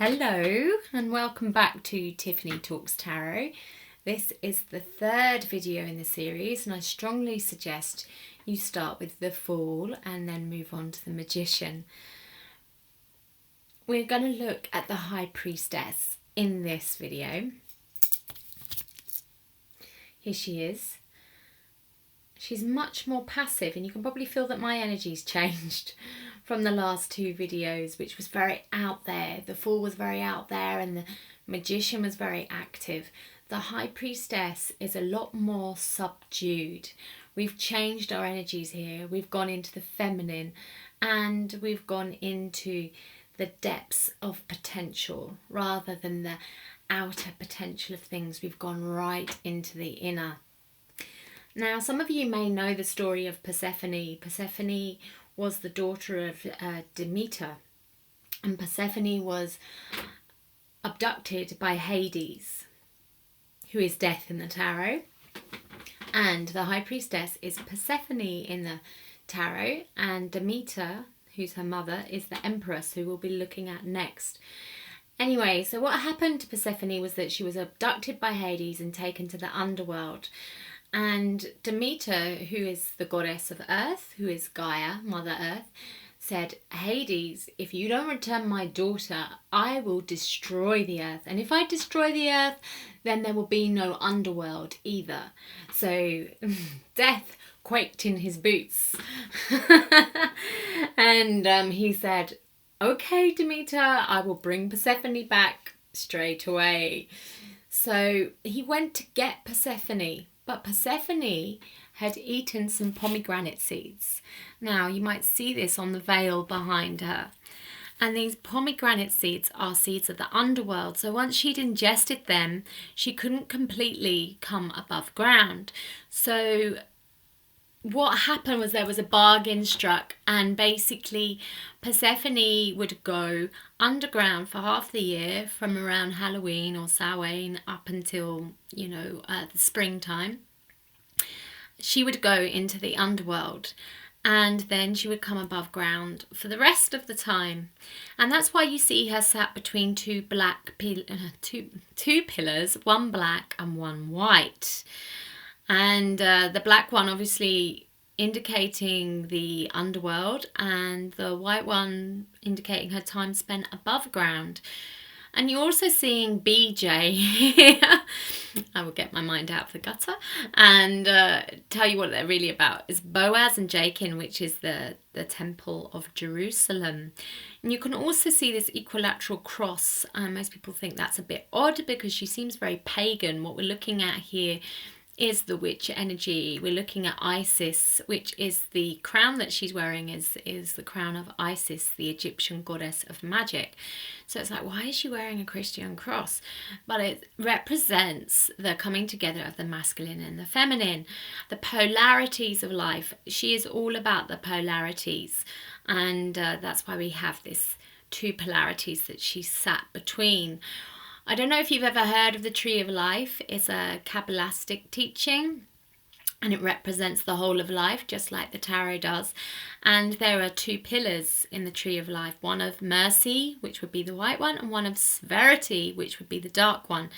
Hello and welcome back to Tiffany Talks Tarot. This is the third video in the series and I strongly suggest you start with the Fool and then move on to the Magician. We're going to look at the High Priestess in this video. Here she is. She's much more passive and you can probably feel that my energy's changed from the last two videos, which was very out there. The Fool was very out there and the Magician was very active. The High Priestess is a lot more subdued. We've changed our energies here. We've gone into the feminine and we've gone into the depths of potential rather than the outer potential of things. We've gone right into the inner. Now, some of you may know the story of Persephone. Persephone was the daughter of Demeter, and Persephone was abducted by Hades, who is death in the tarot, and the High Priestess is Persephone in the tarot, and Demeter, who's her mother, is the Empress, who we'll be looking at next. Anyway, so what happened to Persephone was that she was abducted by Hades and taken to the underworld. And Demeter, who is the goddess of earth, who is Gaia, Mother Earth, said, Hades, if you don't return my daughter, I will destroy the earth. And if I destroy the earth, then there will be no underworld either. So Death quaked in his boots. And he said, okay, Demeter, I will bring Persephone back straight away. So he went to get Persephone. But Persephone had eaten some pomegranate seeds. Now, you might see this on the veil behind her. And these pomegranate seeds are seeds of the underworld. So once she'd ingested them, she couldn't completely come above ground. So what happened was there was a bargain struck, and basically Persephone would go underground for half the year from around Halloween or Samhain up until, the springtime. She would go into the underworld and then she would come above ground for the rest of the time. And that's why you see her sat between two pillars, one black and one white. And the black one obviously indicating the underworld and the white one indicating her time spent above ground. And you're also seeing BJ here. I will get my mind out of the gutter and tell you what they're really about. It's Boaz and Jachin, which is the temple of Jerusalem. And you can also see this equilateral cross. Most people think that's a bit odd because she seems very pagan. What we're looking at here is the witch energy. We're looking at Isis, which is the crown that she's wearing is the crown of Isis, the Egyptian goddess of magic. So it's like, why is she wearing a Christian cross? But it represents the coming together of the masculine and the feminine, the polarities of life. She is all about the polarities. And that's why we have this two polarities that she sat between. I don't know if you've ever heard of the Tree of Life. It's a Kabbalistic teaching and it represents the whole of life, just like the tarot does. And there are two pillars in the Tree of Life, one of mercy, which would be the white one, and one of severity, which would be the dark one.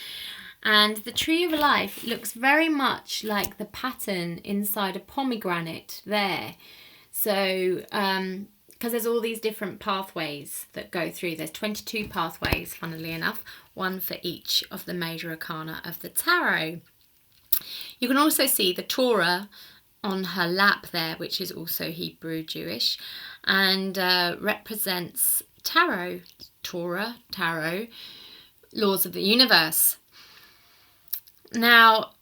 And the Tree of Life looks very much like the pattern inside a pomegranate there. So, because there's all these different pathways that go through. There's 22 pathways, funnily enough, one for each of the major arcana of the tarot. You can also see the Torah on her lap there, which is also Hebrew Jewish, and represents tarot, Torah, tarot, laws of the universe. Now,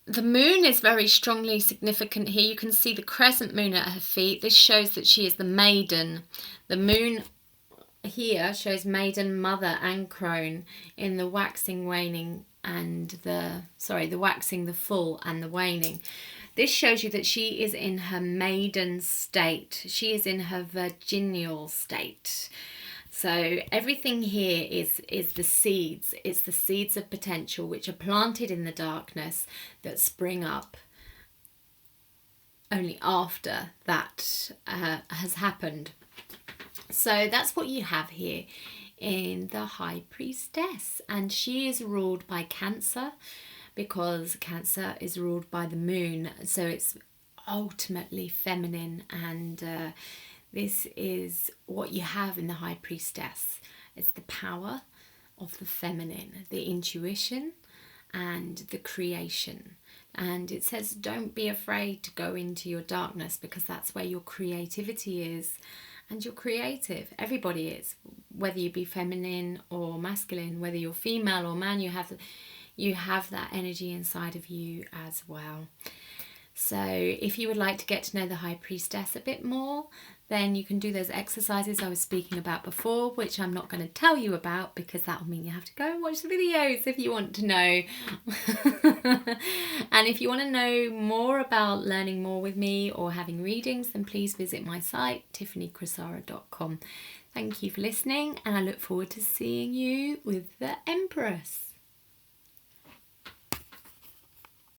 the moon is very strongly significant here. You can see the crescent moon at her feet. This shows that she is the maiden. The moon here shows maiden, mother and crone in the waxing, waning and the waxing, the full and the waning. This shows you that she is in her maiden state. She is in her virginal state. So everything here is the seeds. It's the seeds of potential which are planted in the darkness that spring up only after that has happened. So that's what you have here in the High Priestess, and she is ruled by Cancer, because Cancer is ruled by the moon, so it's ultimately feminine, and this is what you have in the High Priestess. It's the power of the feminine, the intuition and the creation. And it says don't be afraid to go into your darkness, because that's where your creativity is. And you're creative. Everybody is. Whether you be feminine or masculine, whether you're female or man, you have that energy inside of you as well. So if you would like to get to know the High Priestess a bit more, then you can do those exercises I was speaking about before, which I'm not going to tell you about, because that will mean you have to go and watch the videos if you want to know. And if you want to know more about learning more with me or having readings, then please visit my site, tiffanycrosara.com. Thank you for listening, and I look forward to seeing you with the Empress.